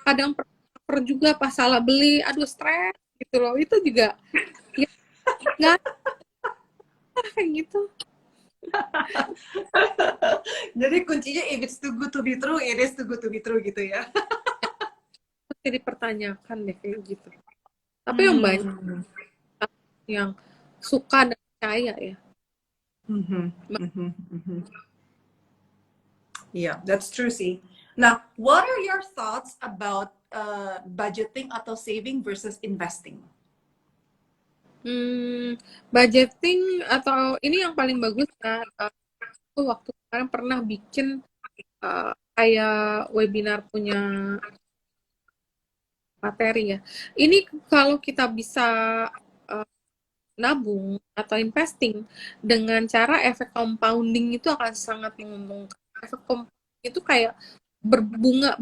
kadang per juga pas salah beli, aduh stres gitu loh. Itu juga ya nggak ada kayak gitu. Jadi kuncinya if it's too good to be true, it is too good to be true gitu ya. Mesti dipertanyakan deh kayak gitu. Tapi yang banyak Hmm. yang suka dan percaya ya. Mhm, mhm, mhm. Yeah, that's true sih. Nah, what are your thoughts about budgeting atau saving versus investing? Budgeting atau ini yang paling bagus ya. Aku waktu kemarin pernah bikin kayak webinar punya materi ya. Ini kalau kita bisa uh, nabung atau investing dengan cara efek compounding itu akan sangat menguntungkan. Efek compounding itu kayak berbunga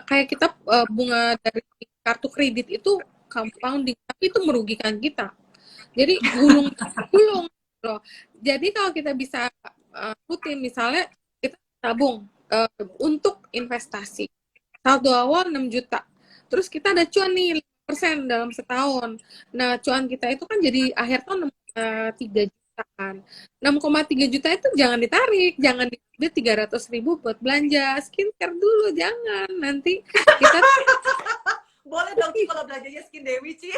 kayak kita bunga dari kartu kredit itu compounding, tapi itu merugikan kita. Jadi gulung loh. Jadi kalau kita bisa rutin misalnya kita tabung untuk investasi. Saldo awal 6 juta. Terus kita ada cuan nih 5% dalam setahun. Nah, cuan kita itu kan jadi akhir tahun 3 juta kan. 6,3 juta itu jangan ditarik, jangan diambil 300.000 buat belanja skincare dulu, jangan. Nanti kita Boleh dong Ci kalau belajarnya Skin Dewi Ci.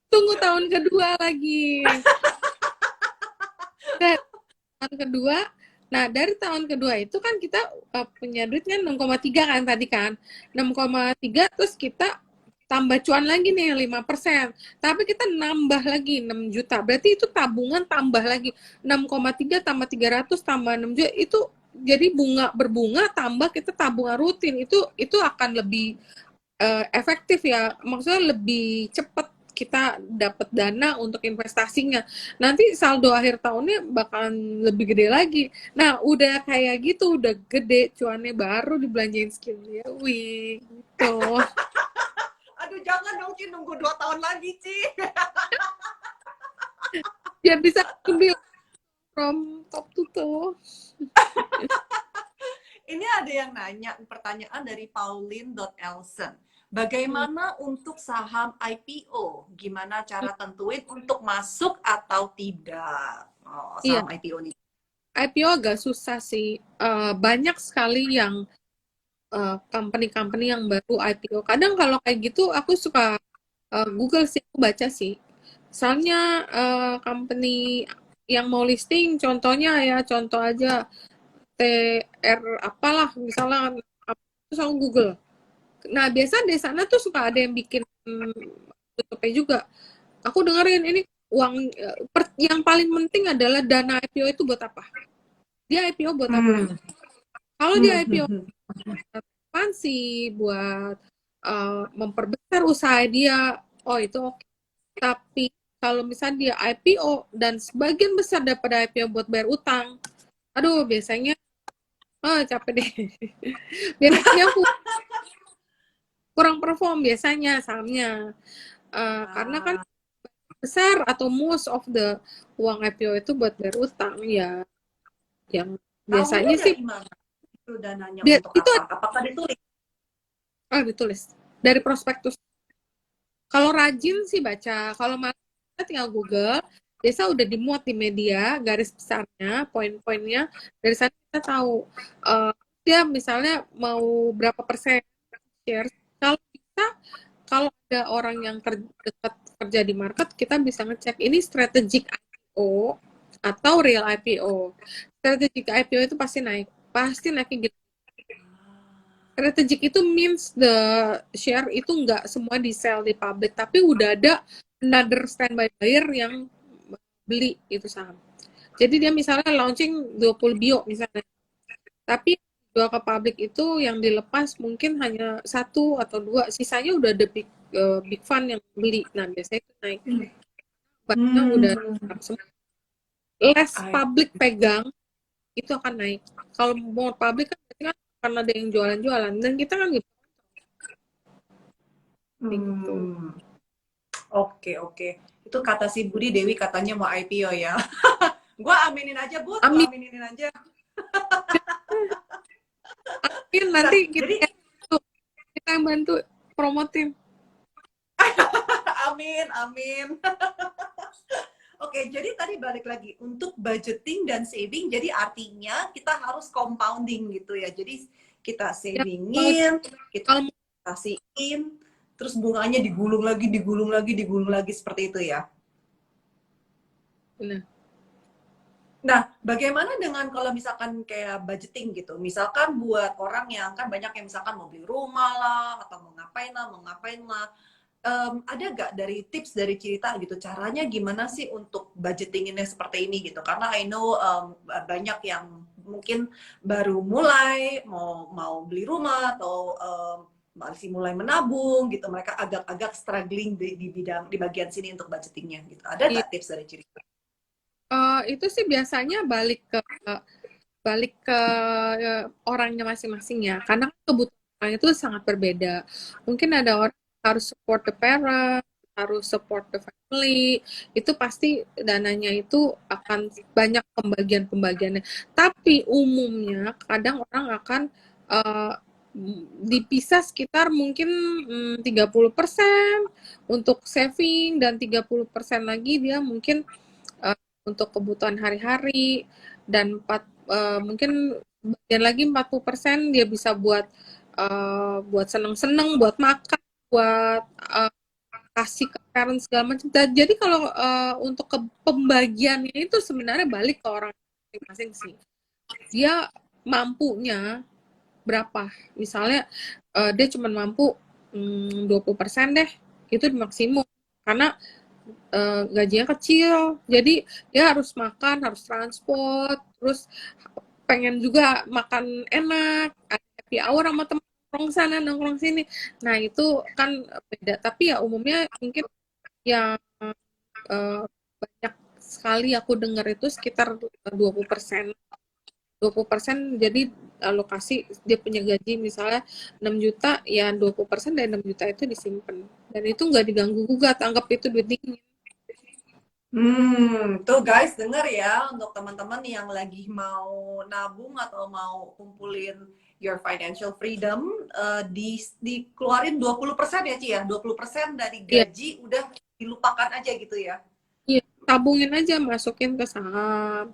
tunggu tahun kedua lagi. Dan tahun kedua, nah dari tahun kedua itu kan kita punya duit kan 6,3 kan tadi kan. 6,3 terus kita tambah cuan lagi nih 5%. Tapi kita nambah lagi 6 juta. Berarti itu tabungan tambah lagi 6,3 tambah 300 tambah 6 juta itu jadi berbunga tambah kita tabungan rutin itu akan lebih efektif ya. Maksudnya lebih cepat kita dapat dana untuk investasinya. Nanti saldo akhir tahunnya bakalan lebih gede lagi. Nah, udah kayak gitu, udah gede cuannya baru dibelanjain skill ya. Wih, gitu. Aduh jangan dong Ci, nunggu 2 tahun lagi Ci. Biar bisa ambil from top to toe. Ini ada yang nanya, pertanyaan dari Pauline.Elsen. Bagaimana untuk saham IPO? Gimana cara tentuin untuk masuk atau tidak? Oh, Iya, saham IPO nih. IPO agak susah sih. Banyak sekali yang company-company yang baru IPO. Kadang kalau kayak gitu aku suka Google sih, aku baca sih. Misalnya company yang mau listing, contohnya ya, contoh aja TR apalah, misalnya terus aku Google. Nah, biasa di sana tuh suka ada yang bikin tutupnya juga. Aku dengerin ini uang yang paling penting adalah dana IPO itu buat apa? Dia IPO buat apa? Hmm. Kalau dia Hmm. IPO Hmm. ekspansi, buat memperbesar usaha dia, oh itu oke. Tapi kalau misalnya dia IPO dan sebagian besar daripada IPO buat bayar utang, aduh biasanya capek deh. Biasanya kurang perform biasanya sahamnya. Karena kan Ah, besar atau most of the uang IPO itu buat bayar utang ya, yang tahunya biasanya sih dari mana? Itu dananya untuk itu apa? Apakah ditulis? ditulis dari prospektus. Kalau rajin sih baca, kalau malas kita tinggal Google, biasa udah dimuat di media garis besarnya, poin-poinnya, dari sana kita tahu uh, dia misalnya mau berapa persen share. Kalau bisa, kalau ada orang yang dekat kerja di market, kita bisa ngecek ini strategic IPO atau real IPO. Strategic IPO itu pasti naiknya gitu. Strategic itu means the share itu nggak semua di sell di public, tapi udah ada another standby buyer yang beli itu saham. Jadi dia misalnya launching 20 bio misalnya, tapi jual ke publik itu yang dilepas mungkin hanya satu atau dua, sisanya udah ada big fund yang beli. Nah biasanya itu naik, banyak udah Hmm, semua. Less I publik pegang itu akan naik. Kalau mau publik kan berarti kan akan ada yang jualan-jualan dan kita kan gitu. Gitu. Hmm, oke oke. Itu kata si Budi Dewi katanya mau IPO ya. Gua aminin aja, Bud. Gua Amin, aminin aja. amin Nah, nanti jadi kita yang bantu promotin. amin, amin. Oke, jadi tadi balik lagi untuk budgeting dan saving. Jadi artinya kita harus compounding gitu ya. Jadi kita Ya, kalau savingin, kita kalau kasihin, terus bunganya digulung lagi, digulung lagi, digulung lagi seperti itu ya. nah, Nah, bagaimana dengan kalau misalkan kayak budgeting gitu? Misalkan buat orang yang kan banyak yang misalkan mau beli rumah lah, atau mau ngapain lah. Ada gak dari tips dari cerita gitu, caranya gimana sih untuk budgetinginnya seperti ini gitu? Karena I know banyak yang mungkin baru mulai mau mau beli rumah atau masih mulai menabung gitu. Mereka agak-agak struggling di bidang di bagian sini untuk budgetingnya gitu. Ada nggak tips dari cerita? itu sih biasanya balik ke orangnya masing-masing ya, karena kan kebutuhan orang itu sangat berbeda. Mungkin ada orang yang harus support the parent, harus support the family, itu pasti dananya itu akan banyak pembagian-pembagiannya. Tapi umumnya kadang orang akan uh, dipisah sekitar mungkin 30% untuk saving dan 30% lagi dia mungkin uh, untuk kebutuhan hari-hari, dan mungkin bagian lagi 40% dia bisa buat seneng-seneng, buat makan, buat kasih ke parents segala macam. Jadi kalau untuk pembagiannya itu sebenarnya balik ke orang masing-masing sih. Dia mampunya berapa? Misalnya dia cuma mampu 20% deh, itu maksimum. Karena gajinya kecil, jadi dia harus makan, harus transport, terus pengen juga makan enak, ada happy hour sama temen, nongkrong sana nongkrong sini. Nah itu kan beda, tapi ya umumnya mungkin yang eh, banyak sekali aku dengar itu sekitar 20%. 20% jadi alokasi, dia punya gaji misalnya 6 juta, ya 20% dari 6 juta itu disimpan. Dan itu nggak diganggu gugat, anggap itu duit dingin. Tuh guys, denger ya untuk teman-teman yang lagi mau nabung atau mau kumpulin your financial freedom, dikeluarin 20% ya Ci ya, 20% dari Iya, gaji udah dilupakan aja gitu ya. iya, tabungin aja, masukin ke saham.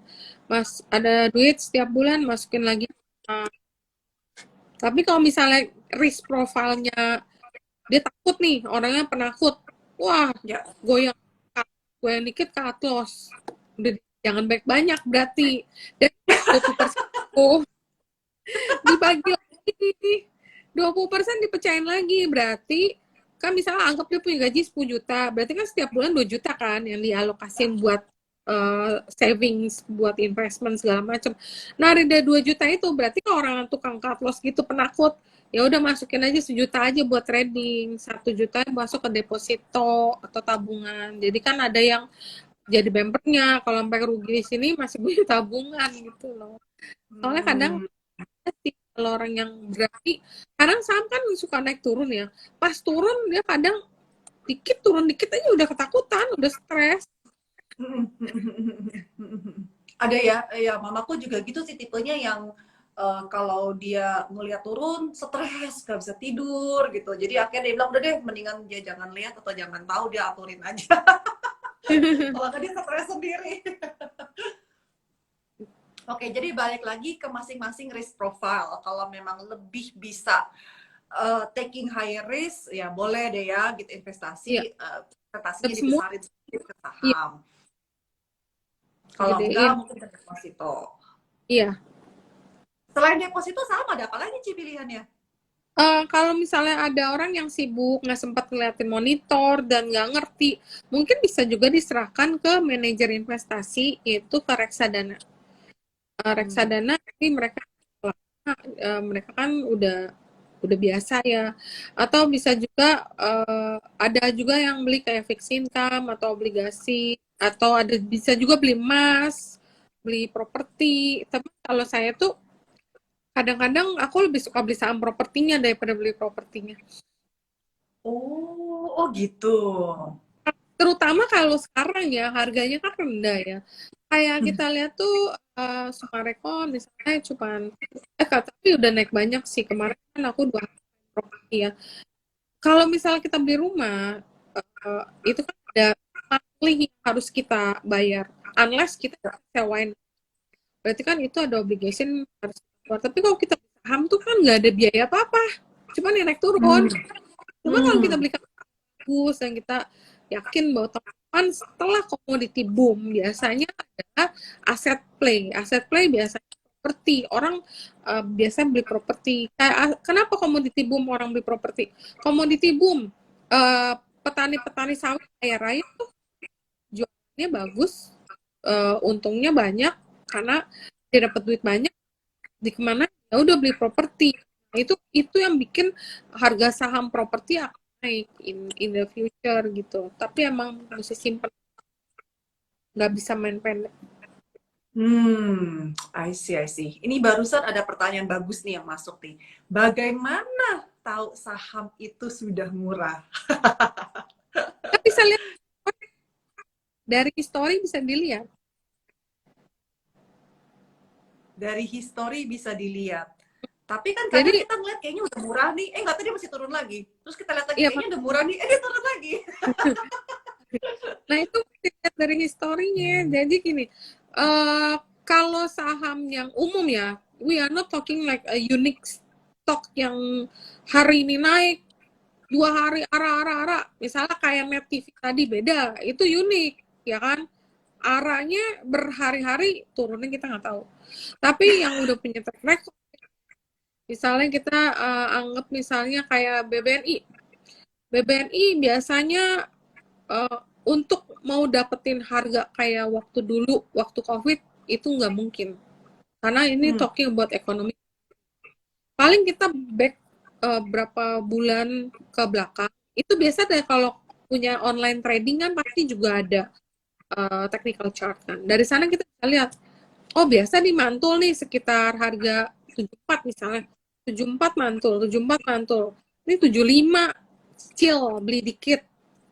Ada duit setiap bulan, masukin lagi. Tapi kalau misalnya risk profile-nya, dia takut nih, orangnya penakut. Wah, Ya. goyang, goyang dikit cut loss. Udah, jangan baik banyak berarti. Dan 20% oh, dibagi lagi. 20% dipecahin lagi. Berarti, kan misalnya anggap dia punya gaji 10 juta. Berarti kan setiap bulan 2 juta kan yang dialokasin buat savings, buat investment segala macam. Nah, dari 2 juta itu berarti kalau orang tukang cut loss gitu penakut, ya udah masukin aja 1 juta aja buat trading, 1 juta masuk ke deposito atau tabungan. Jadi kan ada yang jadi bempernya kalau sampai rugi di sini masih punya tabungan gitu loh. Soalnya kadang Hmm. sih kalau orang yang berani, kadang saham kan suka naik turun ya. Pas turun dia kadang dikit turun dikit aja udah ketakutan, udah stres. Ada ya, ya mamaku juga gitu sih tipenya yang kalau dia ngeliat turun stres, gak bisa tidur gitu. Jadi akhirnya dia bilang udah deh, mendingan dia jangan lihat atau jangan tahu, dia aturin aja. Kalau nggak dia stres sendiri. Oke, jadi balik lagi ke masing-masing risk profile. Kalau memang lebih bisa taking higher risk, ya boleh deh ya gitu Iya, investasi, investasinya tetap semua dibesarin sedikit ke iya saham. Kalau enggak gedein. mungkin ke deposito. Iya. Selain deposito saham ada apa lagi Ci pilihannya? Kalau misalnya ada orang yang sibuk, nggak sempat ngeliatin monitor dan nggak ngerti, mungkin bisa juga diserahkan ke manajer investasi, yaitu ke reksadana. Hmm. Reksadana ini mereka kan udah biasa ya. Atau bisa juga ada juga yang beli kayak fixed income atau obligasi, atau ada bisa juga beli emas, beli properti. Tapi kalau saya tuh kadang-kadang aku lebih suka beli saham propertinya daripada beli propertinya. Oh, oh gitu. Terutama kalau sekarang ya harganya kan rendah ya. Kayak kita lihat tuh Sumarekon misalnya cuman tapi udah naik banyak sih. Kemarin kan aku 2 hari properti ya. Kalau misalnya kita beli rumah itu kan ada monthly yang harus kita bayar. Unless kita sewain. Berarti kan itu ada obligation harus kita keluar. Tapi kalau kita beli saham tuh kan nggak ada biaya apa-apa. Cuman yang naik turun. Hmm. Cuma kalau kita Hmm. beli bagus dan kita yakin bahwa tahun depan setelah commodity boom biasanya adalah aset play. Aset play biasanya properti. Orang biasa beli properti. Kenapa commodity boom orang beli properti? Commodity boom petani-petani sawit kaya raya tuh jualannya bagus, untungnya banyak karena dia dapat duit banyak di kemana ya udah beli properti. Nah, itu yang bikin harga saham properti akan naik in the future gitu. Tapi emang mesti simpen, nggak bisa main pendek. I see, I see. Ini barusan ada pertanyaan bagus nih yang masuk nih. Bagaimana tahu saham itu sudah murah? Kita bisa lihat dari histori bisa dilihat. Dari history bisa dilihat. Tapi kan kadang Jadi kita ngeliat kayaknya udah murah nih, nggak tadi masih turun lagi. Terus kita lihat lagi ya kayaknya udah murah nih, dia turun lagi. nah itu mesti lihat dari historinya. Jadi gini, uh, kalau saham yang umum ya, we are not talking like a unique stock yang hari ini naik 2 hari ara, misalnya kayak Net TV tadi beda, itu unik, ya kan? Aranya berhari-hari turunnya kita nggak tahu. Tapi yang udah punya track record, misalnya kita anggap misalnya kayak BBNI. BBNI biasanya untuk mau dapetin harga kayak waktu dulu, waktu COVID, itu nggak mungkin. Karena ini Hmm. talking about ekonomi. Paling kita back berapa bulan ke belakang, itu biasa deh kalau punya online trading kan pasti juga ada technical chart kan. Dari sana kita bisa lihat, oh biasa nih mantul nih sekitar harga 74 misalnya. 74 mantul, 74 mantul. Ini 75 chill, beli dikit.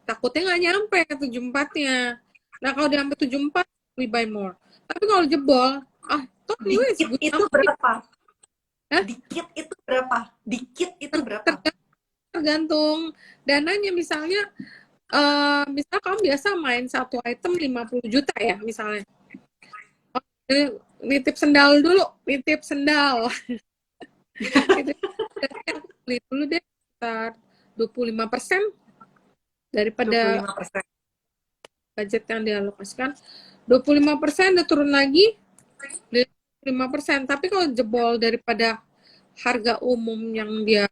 Takutnya nggak nyampe ke 74-nya. Nah kalau dia sampai 74, we buy more. Tapi kalau jebol, toh anyway it's Dikit good itu enough. berapa? Hah? Dikit itu berapa? Dikit itu berapa? Tergantung dananya misalnya misal kamu biasa main satu item 50 juta ya misalnya. Nitip sendal dulu, nitip sendal. Nitip sendal, beli dulu deh sekitar 25% daripada 25%. budget yang dialokasikan. 25% udah turun lagi, 5%. Tapi kalau jebol daripada harga umum yang dia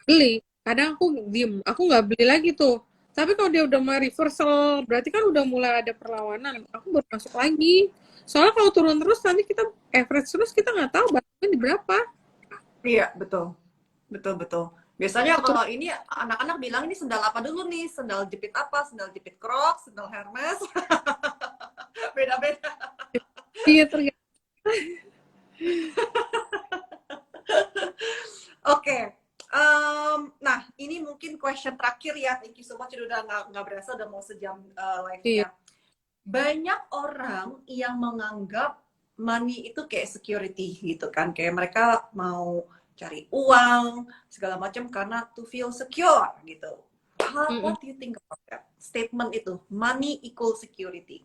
beli, kadang aku diem, aku nggak beli lagi tuh. Tapi kalau dia udah mulai reversal, berarti kan udah mulai ada perlawanan. Aku baru masuk lagi. Soalnya kalau turun terus, nanti kita average terus, kita nggak tahu batasnya di berapa. Iya, betul. betul betul. Biasanya Terus kalau ini anak-anak bilang ini sendal apa dulu nih? Sendal jepit apa? Sendal jepit Crocs, sendal Hermes, beda-beda. dia tergantung. Oke. Nah, ini mungkin question terakhir ya. Thank you so much. Udah nggak berasa udah mau sejam Iya, live-nya. Banyak orang yang menganggap money itu kayak security gitu kan. Kayak mereka mau cari uang segala macam karena to feel secure gitu. mm-mm. What do you think about that statement itu? Money equal security.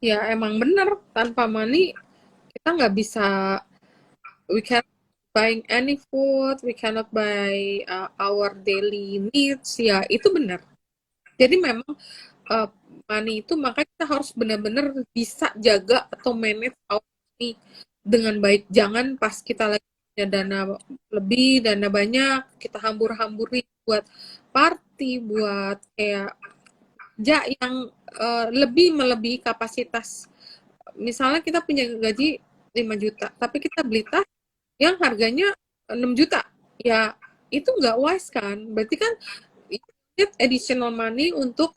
Ya emang bener, tanpa money kita nggak bisa, we cannot buy any food, we cannot buy our daily needs. Ya itu benar. Jadi memang uh, money itu, makanya kita harus benar-benar bisa jaga atau manage our money dengan baik. Jangan pas kita lagi punya dana lebih, dana banyak, kita hambur-hamburin buat party, buat kayak yang lebih melebihi kapasitas. Misalnya kita punya gaji 5 juta, tapi kita beli tas yang harganya 6 juta. Ya, itu nggak wise kan? Berarti kan you need additional money untuk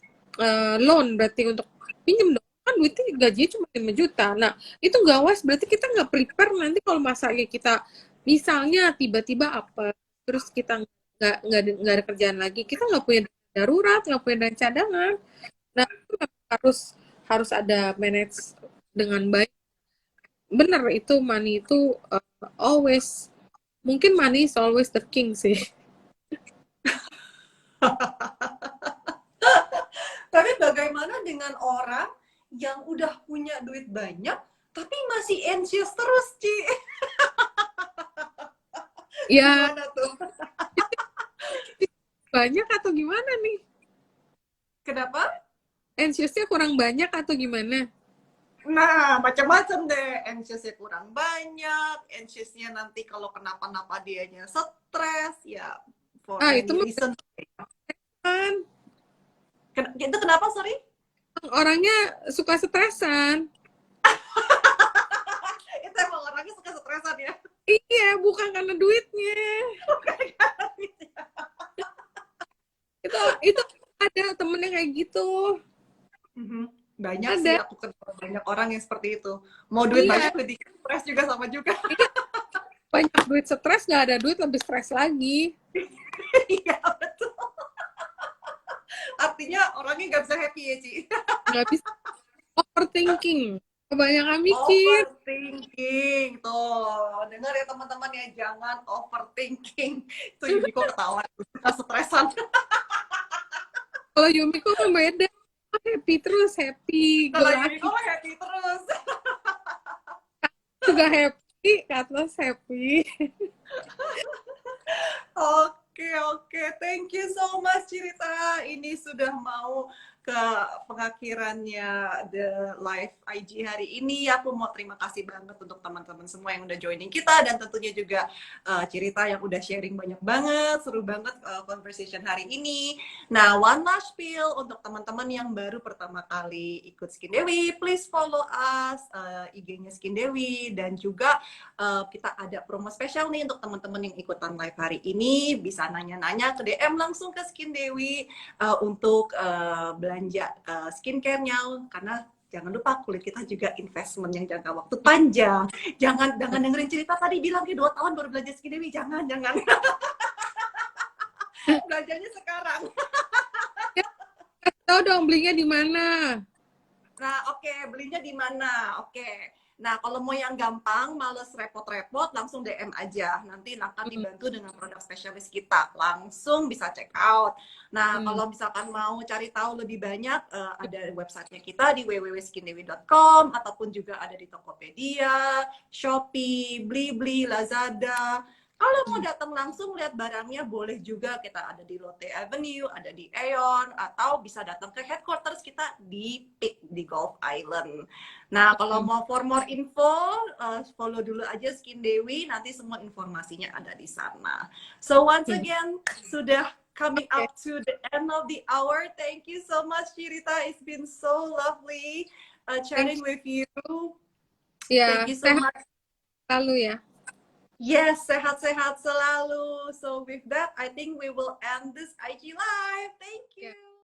loan, berarti untuk pinjam dong. Kan duitnya gajinya cuma 5 juta. Nah, itu nggak wise, berarti kita nggak prepare nanti kalau masanya kita misalnya tiba-tiba apa, terus kita nggak ada kerjaan lagi, kita nggak punya dana darurat, nggak punya dana cadangan. Nah, itu memang harus ada manage dengan baik. Benar, itu money itu always, mungkin money is always the king sih. Tapi bagaimana dengan orang yang udah punya duit banyak tapi masih anxious terus, Ci? Ya, Gimana tuh? banyak atau gimana nih? Kenapa? Anxiousnya kurang banyak atau gimana? Nah, macam-macam deh. Anxiousnya kurang banyak, anxiousnya nanti kalau kenapa-napa dianya stres, ya for Itu any mah reason. kan Itu kenapa, sorry? orangnya suka stresan. Itu emang orangnya suka stresan ya. Iya, bukan karena duitnya. Itu ada temen yang kayak gitu. Mhm. Banyak sih, Ada. aku kenal banyak orang yang seperti itu. Mau duit Iya, banyak, duit dikit, stres juga sama juga. iya, banyak duit stres, nggak ada duit lebih stres lagi. Iya, betul. Artinya orangnya nggak bisa happy ya, Ci. Nggak bisa, overthinking. Kebanyakan mikir. Overthinking. Tuh, dengar ya teman-teman ya, jangan overthinking. Itu Yumiko ketawa, suka stresan. Kalau Yumiko kan beda. Happy terus, happy. Go Kalau lucky. Yumiko mah happy terus. Juga happy, Katlas happy. Oke, oke. Thank you so much, Cirita. Ini sudah mau ke pengakhirannya The Live IG hari ini. Aku mau terima kasih banget untuk teman-teman semua yang udah joining kita, dan tentunya juga Cirita yang udah sharing banyak banget. Seru banget conversation hari ini. Nah, one last spiel untuk teman-teman yang baru pertama kali ikut Skin Dewi. Please follow us, IG-nya Skin Dewi, dan juga kita ada promo spesial nih untuk teman-teman yang ikutan live hari ini. Bisa nanya-nanya ke DM langsung ke Skin Dewi untuk belanja skincare-nya, karena jangan lupa kulit kita juga investment yang jangka waktu panjang. Jangan dengerin cerita tadi bilang kayak 2 tahun baru belanja Skin Dewi. Jangan. Belanjanya sekarang. Tahu dong belinya di mana? Nah, oke, belinya di mana? Oke. Nah, kalau mau yang gampang, males repot-repot, langsung DM aja. Nanti akan Hmm, dibantu dengan produk spesialis kita. Langsung bisa check out. Nah, hmm, kalau misalkan mau cari tahu lebih banyak, ada websitenya kita di www.skindewi.com, ataupun juga ada di Tokopedia, Shopee, Blibli, Lazada. Kalau mau hmm. datang langsung lihat barangnya, boleh juga. Kita ada di Lotte Avenue, ada di Aeon, atau bisa datang ke headquarters kita di Peak, di Gulf Island. Nah, kalau mau for more info, follow dulu aja Skin Dewi, nanti semua informasinya ada di sana. So once again, sudah coming Oke, up to the end of the hour. Thank you so much, Chirita. It's been so lovely thank chatting you. with you. Ya, Thank you so sehat much. selalu ya. Yes, sehat-sehat selalu. So with that, I think we will end this IG live. Thank Ya. you.